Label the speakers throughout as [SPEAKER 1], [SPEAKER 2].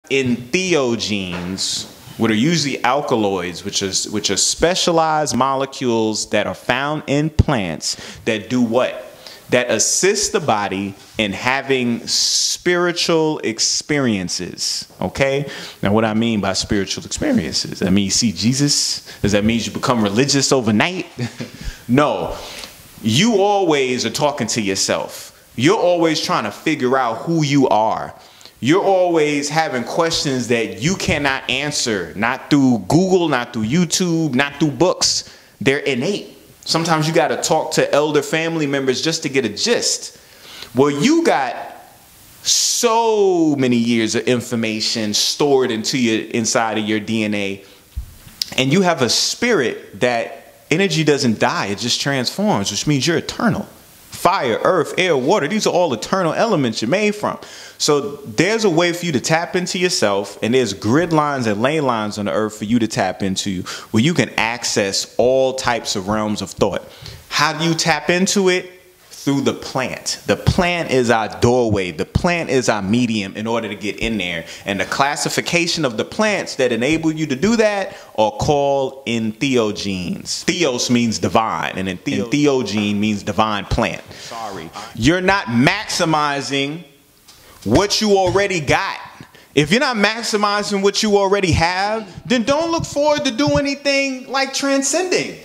[SPEAKER 1] entheogenes, what are usually alkaloids, which are specialized molecules that are found in plants that do what? That assist the body in having spiritual experiences. Okay? Now, what I mean by spiritual experiences, I mean you see Jesus? Does that mean you become religious overnight? No. You always are talking to yourself. You're always trying to figure out who you are. You're always having questions that you cannot answer, not through Google, not through YouTube, not through books. They're innate. Sometimes you got to talk to elder family members just to get a gist. Well, you got so many years of information stored inside of your DNA, and you have a spirit that energy doesn't die, it just transforms, which means you're eternal. Fire, earth, air, water, these are all eternal elements you're made from. So there's a way for you to tap into yourself, and there's grid lines and ley lines on the earth for you to tap into where you can access all types of realms of thought. How do you tap into it? Through the plant. The plant is our doorway. The plant is our medium in order to get in there. And the classification of the plants that enable you to do that are called entheogenes. Theos means divine, and entheogene means divine plant. Sorry. You're not maximizing what you already got. If you're not maximizing what you already have, then don't look forward to do anything like transcending.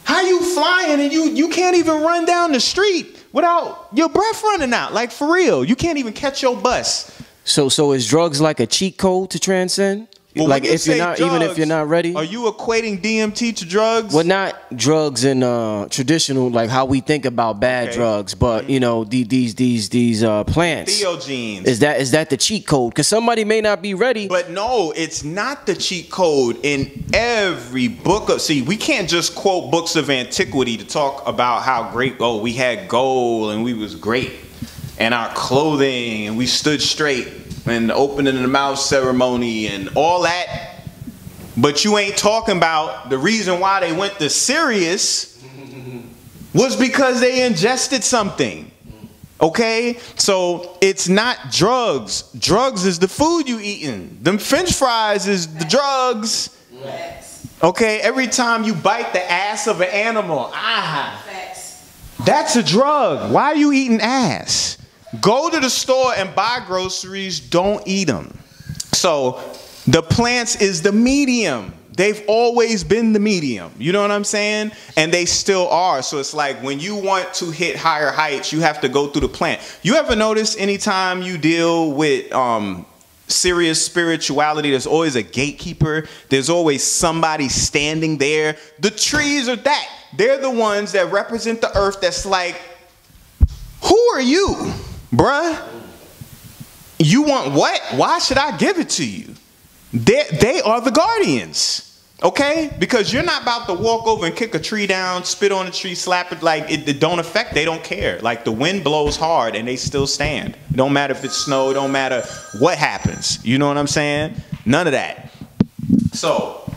[SPEAKER 1] How you flying and you can't even run down the street without your breath running out? Like, for real, you can't even catch your bus.
[SPEAKER 2] So is drugs like a cheat code to transcend?
[SPEAKER 1] Well,
[SPEAKER 2] like if you're not,
[SPEAKER 1] drugs,
[SPEAKER 2] even if you're not ready.
[SPEAKER 1] Are you equating DMT to drugs?
[SPEAKER 2] Well, not drugs in traditional, like how we think about bad drugs, but you know these plants.
[SPEAKER 1] Entheogenes.
[SPEAKER 2] Is that the cheat code? Because somebody may not be ready.
[SPEAKER 1] But no, it's not the cheat code. In every book of, see, we can't just quote books of antiquity to talk about how great, oh, we had gold and we was great, and our clothing and we stood straight, and the opening of the mouth ceremony and all that. But you ain't talking about the reason why they went to Sirius was because they ingested something. Okay? So it's not drugs. Drugs is the food you eating. Them French fries is the drugs. Okay? Every time you bite the ass of an animal, that's a drug. Why are you eating ass? Go to the store and buy groceries. Don't eat them. So the plants is the medium. They've always been the medium. You know what I'm saying? And they still are. So it's like when you want to hit higher heights, you have to go through the plant. You ever notice anytime you deal with serious spirituality, there's always a gatekeeper. There's always somebody standing there. The trees are that. They're the ones that represent the earth that's like, who are you? Bruh, you want what? Why should I give it to you? They are the guardians, okay? Because you're not about to walk over and kick a tree down, spit on a tree, slap it, like it don't affect, they don't care. Like the wind blows hard and they still stand. It don't matter if it's snow, it don't matter what happens. You know what I'm saying? None of that. So,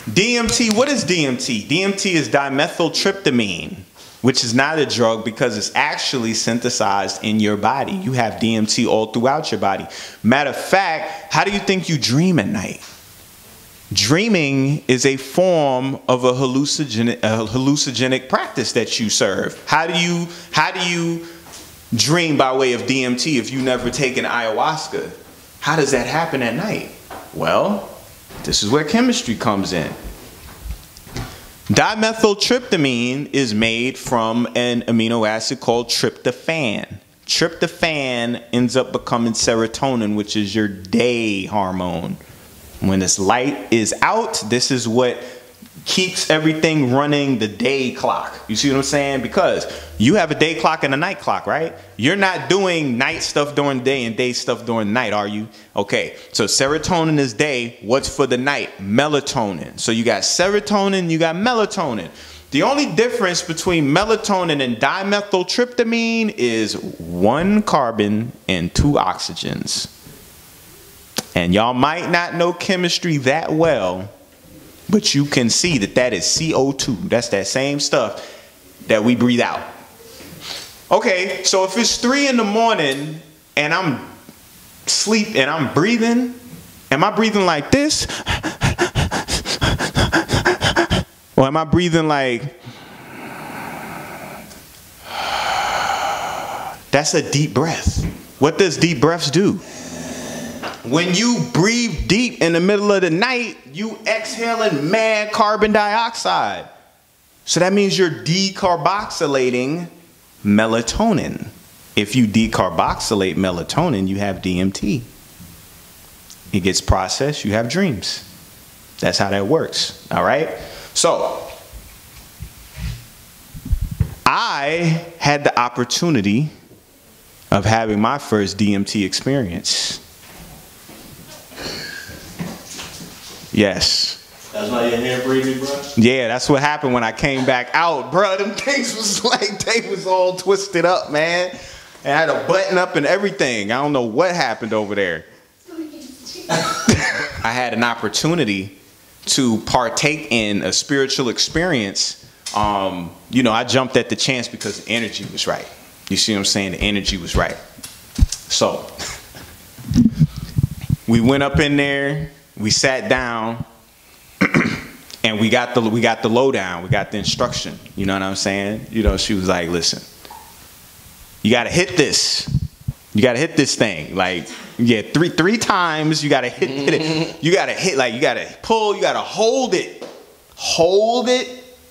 [SPEAKER 1] DMT, what is DMT? DMT is dimethyltryptamine, which is not a drug because it's actually synthesized in your body. You have DMT all throughout your body. Matter of fact, how do you think you dream at night? Dreaming is a form of a hallucinogenic practice that you serve. How do you dream by way of DMT if you never taken ayahuasca? How does that happen at night? Well, this is where chemistry comes in. Dimethyltryptamine is made from an amino acid called tryptophan. Tryptophan ends up becoming serotonin, which is your day hormone. When this light is out, this is what keeps everything running, the day clock. You see what I'm saying? Because you have a day clock and a night clock, right? You're not doing night stuff during the day and day stuff during the night, are you? Okay, so serotonin is day. What's for the night? Melatonin. So you got serotonin, you got melatonin. The only difference between melatonin and dimethyltryptamine is 1 carbon and 2 oxygens. And y'all might not know chemistry that well, but you can see that that is CO2. That's that same stuff that we breathe out. Okay, so if it's 3 in the morning and I'm asleep and I'm breathing, Am I breathing like this? Or am I breathing like... That's a deep breath. What does deep breaths do? When you breathe deep in the middle of the night, you exhaling mad carbon dioxide. So that means you're decarboxylating melatonin. If you decarboxylate melatonin, you have DMT. It gets processed, you have dreams. That's how that works, all right? So, I had the opportunity of having my first DMT experience. Yes.
[SPEAKER 3] That's why your hair breathing, bro?
[SPEAKER 1] Yeah, that's what happened when I came back out, bro. Them things was like, they was all twisted up, man. And I had a button up and everything. I don't know what happened over there. I had an opportunity to partake in a spiritual experience. You know, I jumped at the chance because the energy was right. You see what I'm saying? The energy was right. So, we went up in there, we sat down, and we got the lowdown, we got the instruction. You know what I'm saying? You know, she was like, listen, you gotta hit this. You gotta hit this thing. Like, yeah, three times, you gotta hit it. You gotta hit, like, you gotta pull, you gotta hold it. Hold it.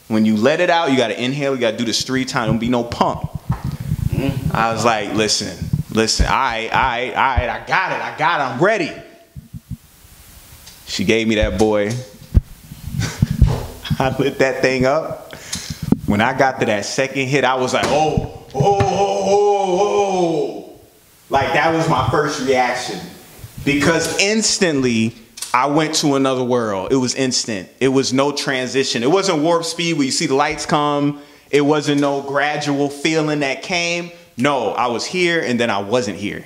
[SPEAKER 1] When you let it out, you gotta inhale, you gotta do this 3 times. Don't be no pump. I was like, listen, all right, I got it, I'm ready. She gave me that boy. I lit that thing up. When I got to that second hit, I was like, oh. Like, that was my first reaction. Because instantly, I went to another world. It was instant. It was no transition. It wasn't warp speed where you see the lights come. It wasn't no gradual feeling that came. No, I was here and then I wasn't here.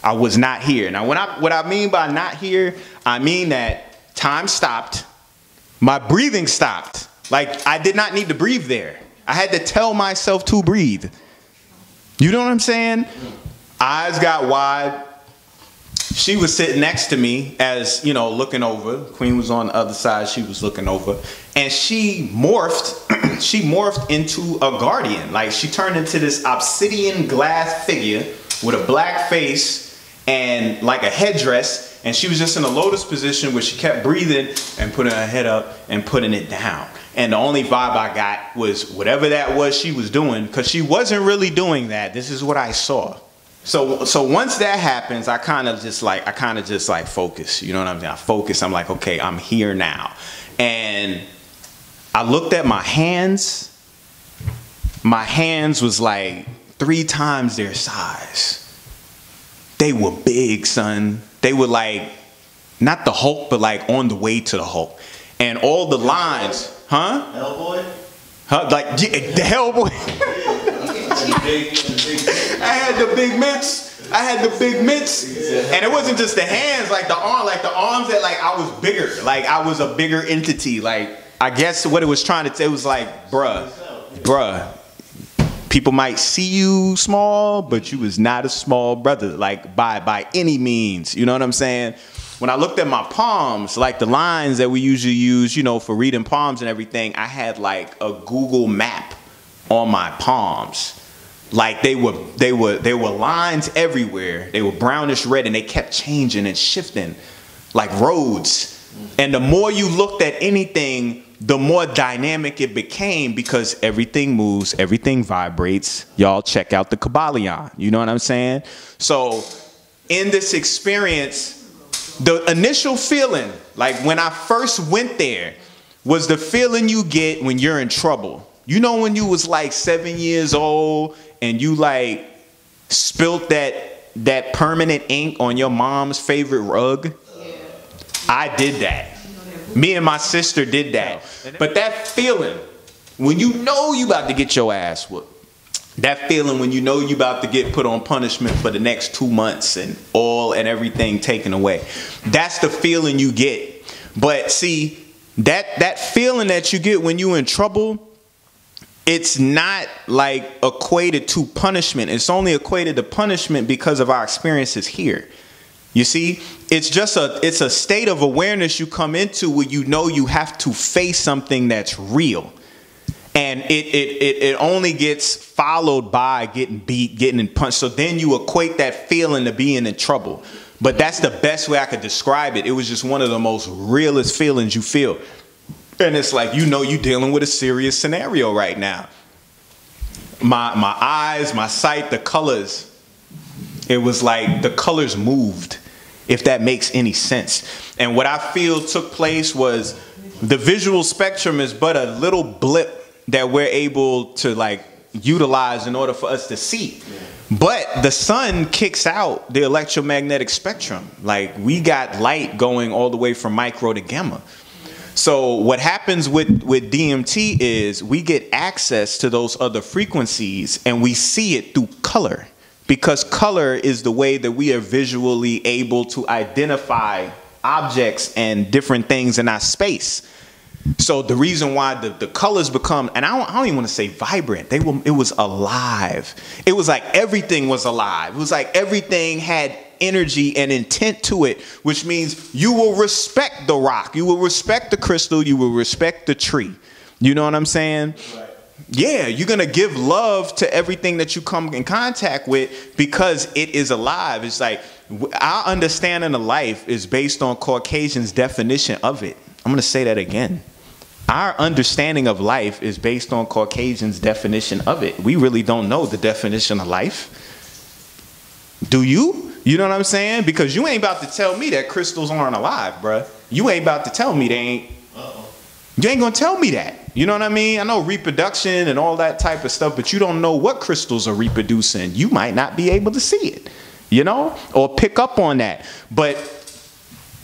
[SPEAKER 1] I was not here. Now, what I mean by not here, I mean that time stopped. My breathing stopped. Like, I did not need to breathe there. I had to tell myself to breathe. You know what I'm saying? Eyes got wide. She was sitting next to me as, you know, looking over. Queen was on the other side. She was looking over. And she morphed. She morphed into a guardian. Like, she turned into this obsidian glass figure with a black face and like a headdress. And she was just in a lotus position where she kept breathing and putting her head up and putting it down. And the only vibe I got was whatever that was she was doing, because she wasn't really doing that. This is what I saw. So once that happens, I kind of just like focus. You know what I'm saying? I focus. I'm like, okay, I'm here now. And I looked at my hands. My hands was like 3 times their size. They were big, son. They were like, not the Hulk, but like on the way to the Hulk. And all the lines, huh?
[SPEAKER 3] Hellboy?
[SPEAKER 1] Huh? Like, yeah, the Hellboy. I had the big mitts. And it wasn't just the hands, like the arms that like I was bigger. Like I was a bigger entity. Like, I guess what it was trying to say was like, bruh, people might see you small, but you was not a small brother, like by any means. You know what I'm saying? When I looked at my palms, like the lines that we usually use, you know, for reading palms and everything, I had like a Google map on my palms. Like they were lines everywhere. They were brownish red and they kept changing and shifting like roads. And the more you looked at anything, the more dynamic it became, because everything moves, everything vibrates. Y'all check out the Kabbalion. You know what I'm saying? So in this experience, the initial feeling, like when I first went there, was the feeling you get when you're in trouble. You know when you was like 7 years old and you like spilt that permanent ink on your mom's favorite rug? Yeah. I did that. Me and my sister did that. But that feeling, when you know you about to get your ass whooped, that feeling when you know you about to get put on punishment for the next 2 months and all and everything taken away, that's the feeling you get. But see, that feeling that you get when you in trouble, it's not like equated to punishment. It's only equated to punishment because of our experiences here. You see, it's a state of awareness you come into where you know you have to face something that's real. And it only gets followed by getting beat, getting punched. So then you equate that feeling to being in trouble. But that's the best way I could describe it. It was just one of the most realest feelings you feel. And it's like, you know, you're dealing with a serious scenario right now. My eyes, my sight, the colors. It was like the colors moved, if that makes any sense. And what I feel took place was the visual spectrum is but a little blip that we're able to like utilize in order for us to see. But the sun kicks out the electromagnetic spectrum. Like we got light going all the way from micro to gamma. So what happens with DMT is we get access to those other frequencies and we see it through color, because color is the way that we are visually able to identify objects and different things in our space. So the reason why the colors become, and I don't even want to say vibrant, it was alive. It was like everything was alive. It was like everything had energy and intent to it, which means you will respect the rock, you will respect the crystal, you will respect the tree. You know what I'm saying? Right. Yeah, you're going to give love to everything that you come in contact with because it is alive. It's like our understanding of life is based on Caucasians' definition of it. I'm going to say that again. Our understanding of life is based on Caucasians' definition of it. We really don't know the definition of life. Do you? You know what I'm saying? Because you ain't about to tell me that crystals aren't alive, bruh. You ain't about to tell me they ain't. You ain't gonna tell me that. You know what I mean? I know reproduction and all that type of stuff, but you don't know what crystals are reproducing. You might not be able to see it, you know, or pick up on that. But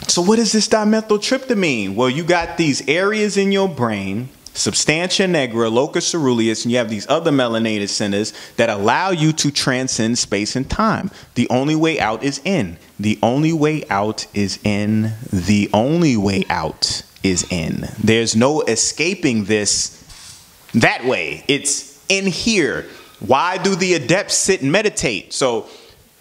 [SPEAKER 1] so what does this dimethyltryptamine? Well, you got these areas in your brain, substantia nigra, locus ceruleus, and you have these other melanated centers that allow you to transcend space and time. The only way out is in. The only way out is in. The only way out is in. There's no escaping this that way. It's in here. Why do the adepts sit and meditate? So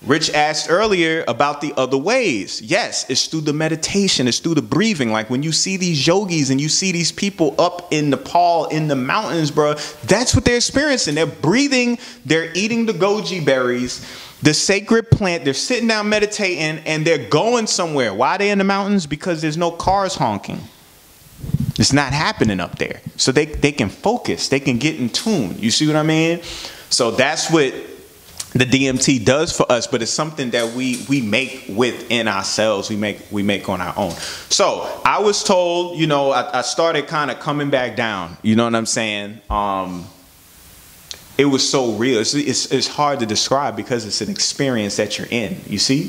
[SPEAKER 1] Rich asked earlier about the other ways. Yes, it's through the meditation. It's through the breathing. Like when you see these yogis and you see these people up in Nepal, in the mountains, bro, that's what they're experiencing. They're breathing. They're eating the goji berries, the sacred plant. They're sitting down meditating and they're going somewhere. Why are they in the mountains? Because there's no cars honking. It's not happening up there. So they can focus. They can get in tune. You see what I mean? So that's what the DMT does for us, but it's something that we make within ourselves. We make on our own. So I was told, you know, I started kind of coming back down. You know what I'm saying? It was so real. It's hard to describe because it's an experience that you're in. You see?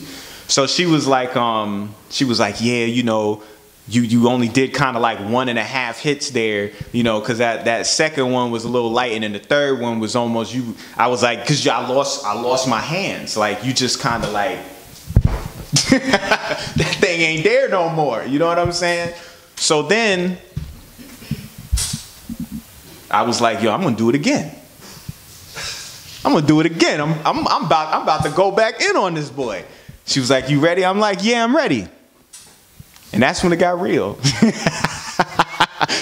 [SPEAKER 1] So she was like, yeah, you know, you only did kind of like 1.5 hits there, you know, because that second one was a little light, and then the third one was almost you. I was like, because I lost my hands. Like you just kind of like that thing ain't there no more. You know what I'm saying? So then I was like, yo, I'm gonna do it again. I'm gonna do it again. I'm about to go back in on this boy. She was like, you ready? I'm like, yeah, I'm ready. And that's when it got real.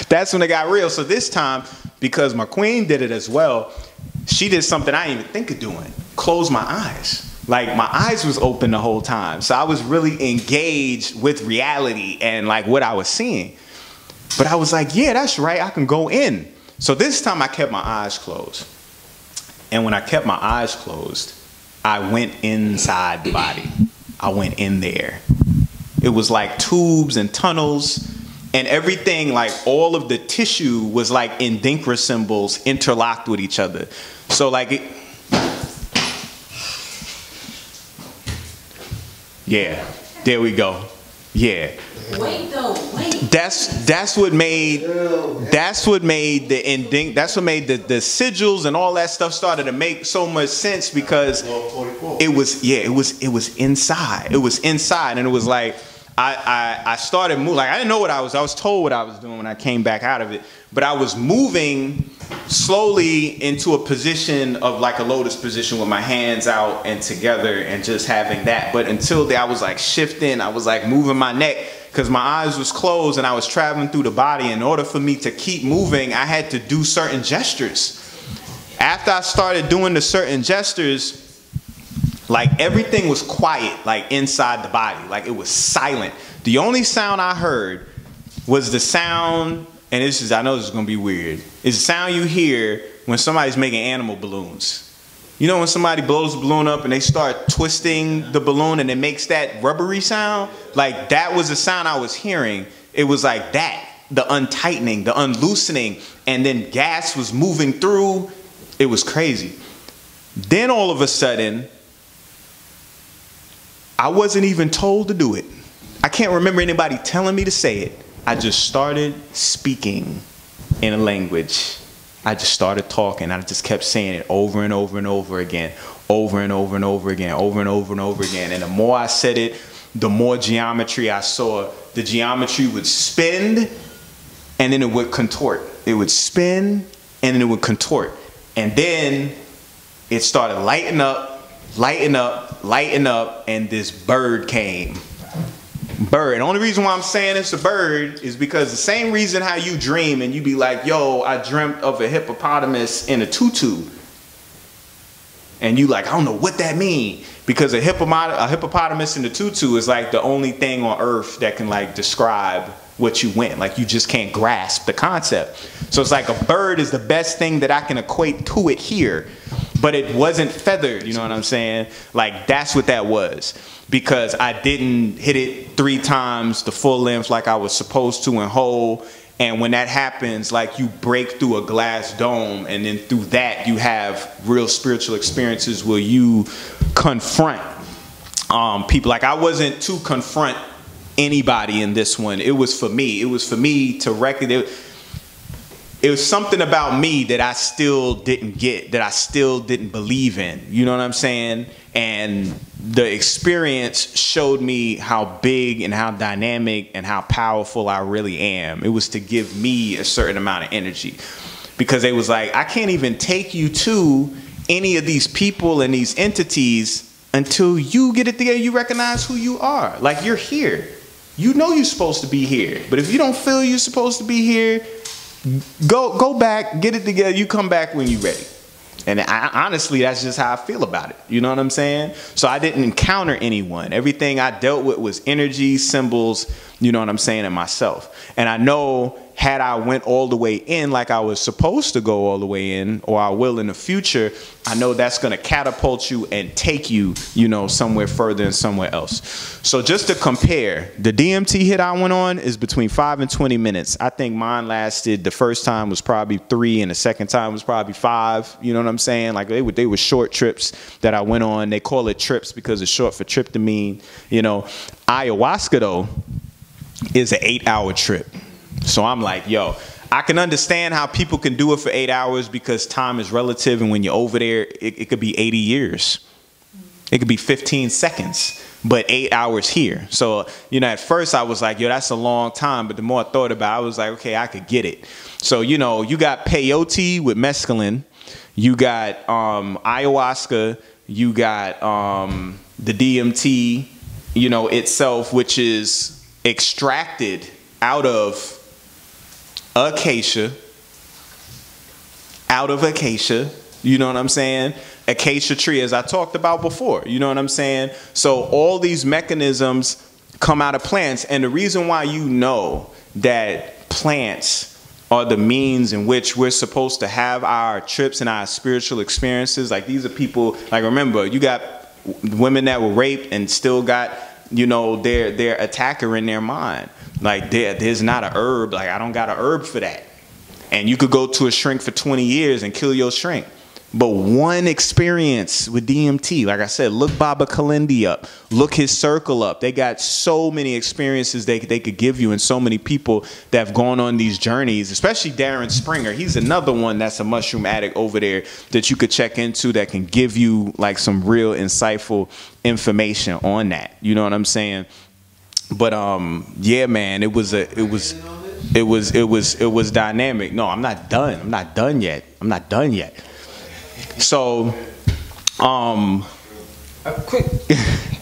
[SPEAKER 1] That's when it got real. So this time, because my queen did it as well, she did something I didn't even think of doing. Close my eyes. Like my eyes was open the whole time. So I was really engaged with reality and like what I was seeing. But I was like, yeah, that's right. I can go in. So this time I kept my eyes closed. And when I kept my eyes closed, I went inside the body. I went in there. It was like tubes and tunnels and everything, like all of the tissue was like Indinkra symbols interlocked with each other. So like yeah, there we go. Yeah.
[SPEAKER 4] Wait though, wait.
[SPEAKER 1] That's what made the sigils and all that stuff started to make so much sense because it was inside. It was inside, and it was like I started moving. Like I didn't know what I was told what I was doing when I came back out of it, but I was moving slowly into a position of like a lotus position with my hands out and together and just having that. But until then, I was like shifting, I was like moving my neck because my eyes was closed and I was traveling through the body. In order for me to keep moving, I had to do certain gestures. After I started doing the certain gestures, like everything was quiet, like inside the body, like it was silent. The only sound I heard was the sound, and this is, I know this is gonna be weird, it's the sound you hear when somebody's making animal balloons. You know when somebody blows the balloon up and they start twisting the balloon and it makes that rubbery sound? Like that was the sound I was hearing. It was like that, the untightening, the unloosening, and then gas was moving through. It was crazy. Then all of a sudden, I wasn't even told to do it. I can't remember anybody telling me to say it. I just started speaking in a language. I just started talking. I just kept saying it over and over and over again, over and over and over again, over and over and over again. And the more I said it, the more geometry I saw. The geometry would spin and then it would contort. It would spin and then it would contort. And then it started lighting up, lighting up, lighting up, and this bird came. Bird. And the only reason why I'm saying it's a bird is because the same reason how you dream and you be like, yo, I dreamt of a hippopotamus in a tutu. And you like, I don't know what that means. Because a hippopotamus in a tutu is like the only thing on earth that can like describe what you went. Like you just can't grasp the concept. So it's like a bird is the best thing that I can equate to it here. But it wasn't feathered, you know what I'm saying? Like that's what that was. Because I didn't hit it 3 times the full length like I was supposed to and whole. And when that happens, like you break through a glass dome, and then through that you have real spiritual experiences where you confront people. Like I wasn't to confront anybody in this one. It was for me. It was for me to recognize. It was something about me that I still didn't get, that I still didn't believe in. You know what I'm saying? And the experience showed me how big and how dynamic and how powerful I really am. It was to give me a certain amount of energy. Because it was like, I can't even take you to any of these people and these entities until you get it together, you recognize who you are. Like you're here. You know you're supposed to be here. But if you don't feel you're supposed to be here, go back, get it together, you come back when you're ready. And honestly, that's just how I feel about it. You know what I'm saying? So I didn't encounter anyone. Everything I dealt with was energy, symbols, you know what I'm saying, and myself. And I know had I went all the way in like I was supposed to go all the way in, or I will in the future, I know that's going to catapult you and take you, you know, somewhere further and somewhere else. So just to compare, the DMT hit I went on is between 5 and 20 minutes. I think mine lasted, the first time was probably 3 and the second time was probably 5. You know what I'm saying? Like they were short trips that I went on. They call it trips because it's short for tryptamine. You know, ayahuasca though is an 8-hour trip. So I'm like, yo, I can understand how people can do it for 8 hours because time is relative, and when you're over there, it could be 80 years. It could be 15 seconds, but 8 hours here. So, you know, at first I was like, yo, that's a long time. But the more I thought about it, I was like, okay, I could get it. So, you know, you got peyote with mescaline. You got ayahuasca. You got the DMT, you know, itself, which is extracted out of acacia, you know what I'm saying? Acacia tree, as I talked about before, you know what I'm saying? So all these mechanisms come out of plants, and the reason why you know that plants are the means in which we're supposed to have our trips and our spiritual experiences, like these are people, like remember, you got women that were raped and still got, you know, their attacker in their mind. Like there's not a herb, like I don't got a herb for that. And you could go to a shrink for 20 years and kill your shrink. But one experience with DMT, like I said, look Baba Kalindi up, look his circle up. They got so many experiences they could give you, and so many people that have gone on these journeys, especially Darren Springer. He's another one that's a mushroom addict over there that you could check into that can give you like some real insightful information on that. You know what I'm saying? But yeah, man, it was it was dynamic. No, I'm not done. I'm not done yet. I'm not done yet. So,
[SPEAKER 2] quick,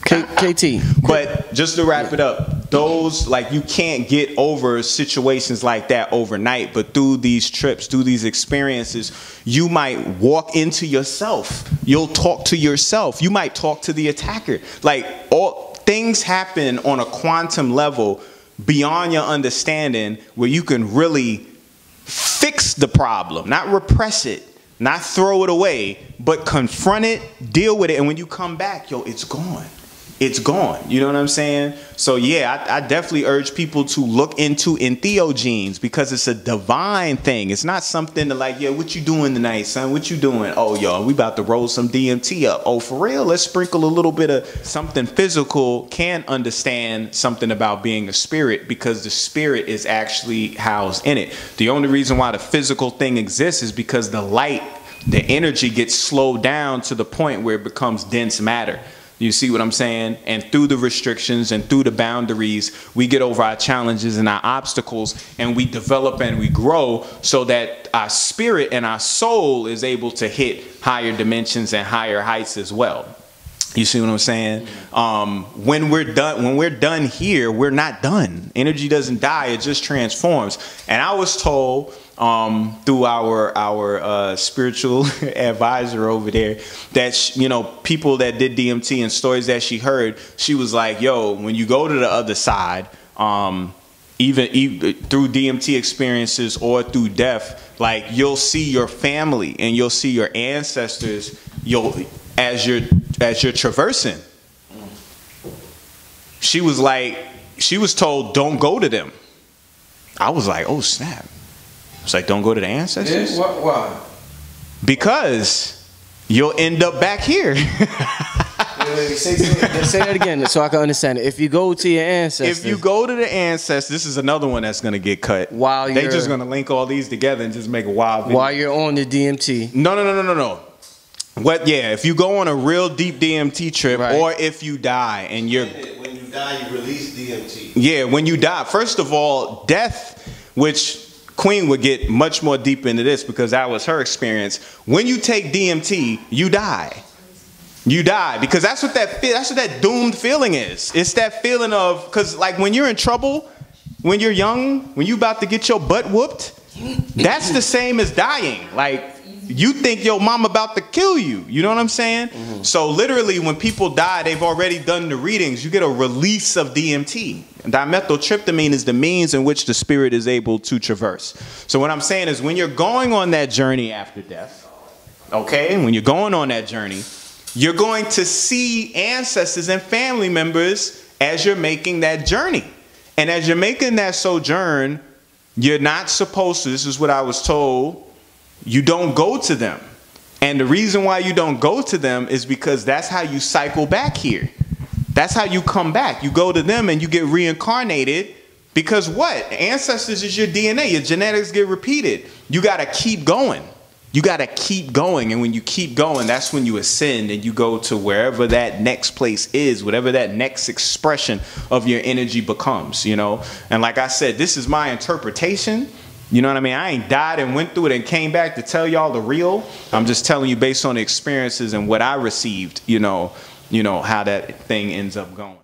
[SPEAKER 2] KT.
[SPEAKER 1] But just to wrap it up, those, like, you can't get over situations like that overnight, but through these trips, through these experiences, you might walk into yourself. You'll talk to yourself. You might talk to the attacker. Like, all things happen on a quantum level beyond your understanding, where you can really fix the problem, not repress it, not throw it away, but confront it, deal with it, and when you come back, yo, it's gone. It's gone. You know what I'm saying? So yeah, I definitely urge people to look into entheogenes, because it's a divine thing. It's not something to like, yeah, what you doing tonight, son? What you doing? Oh, yo, we about to roll some DMT up. Oh, for real? Let's sprinkle a little bit of something physical. Can understand something about being a spirit, because the spirit is actually housed in it. The only reason why the physical thing exists is because the light, the energy gets slowed down to the point where it becomes dense matter. You see what I'm saying? And through the restrictions and through the boundaries, we get over our challenges and our obstacles, and we develop and we grow so that our spirit and our soul is able to hit higher dimensions and higher heights as well. You see what I'm saying? When we're done here, we're not done. Energy doesn't die, it just transforms. And I was told through our spiritual advisor over there that people that did DMT and stories that she heard, she was like, yo, when you go to the other side, even through DMT experiences or through death, like, you'll see your family and you'll see your ancestors as you're traversing. She was like, she was told, don't go to them. I was like, oh snap. It's like, don't go to the ancestors?
[SPEAKER 2] Yeah, why?
[SPEAKER 1] Because you'll end up back here.
[SPEAKER 2] Say that again so I can understand it. If you go to your ancestors.
[SPEAKER 1] If you go to the ancestors, this is another one that's going to get cut. They're just going to link all these together and just make a wild video.
[SPEAKER 2] While you're on the DMT.
[SPEAKER 1] No. If you go on a real deep DMT trip, right, or if you die and you're...
[SPEAKER 3] When you die, you release DMT.
[SPEAKER 1] Yeah, when you die. First of all, death, which... Queen would get much more deep into this because that was her experience. When you take DMT, you die. You die, because that's what that doomed feeling is. It's that feeling of, because like when you're in trouble, when you're young, when you about to get your butt whooped, that's the same as dying. Like, you think your mom about to kill you. You know what I'm saying? Mm-hmm. So literally when people die, they've already done the readings. You get a release of DMT. Dimethyltryptamine is the means in which the spirit is able to traverse. So what I'm saying is, when you're going on that journey after death, okay, when you're going on that journey, you're going to see ancestors and family members as you're making that journey. And as you're making that sojourn, you're not supposed to, this is what I was told, you don't go to them. And the reason why you don't go to them is because that's how you cycle back here. That's how you come back. You go to them and you get reincarnated, because what? Ancestors is your DNA. Your genetics get repeated. You got to keep going. You got to keep going. And when you keep going, that's when you ascend and you go to wherever that next place is, whatever that next expression of your energy becomes, And like I said, this is my interpretation. You know what I mean? I ain't died and went through it and came back to tell y'all the real. I'm just telling you based on the experiences and what I received, how that thing ends up going.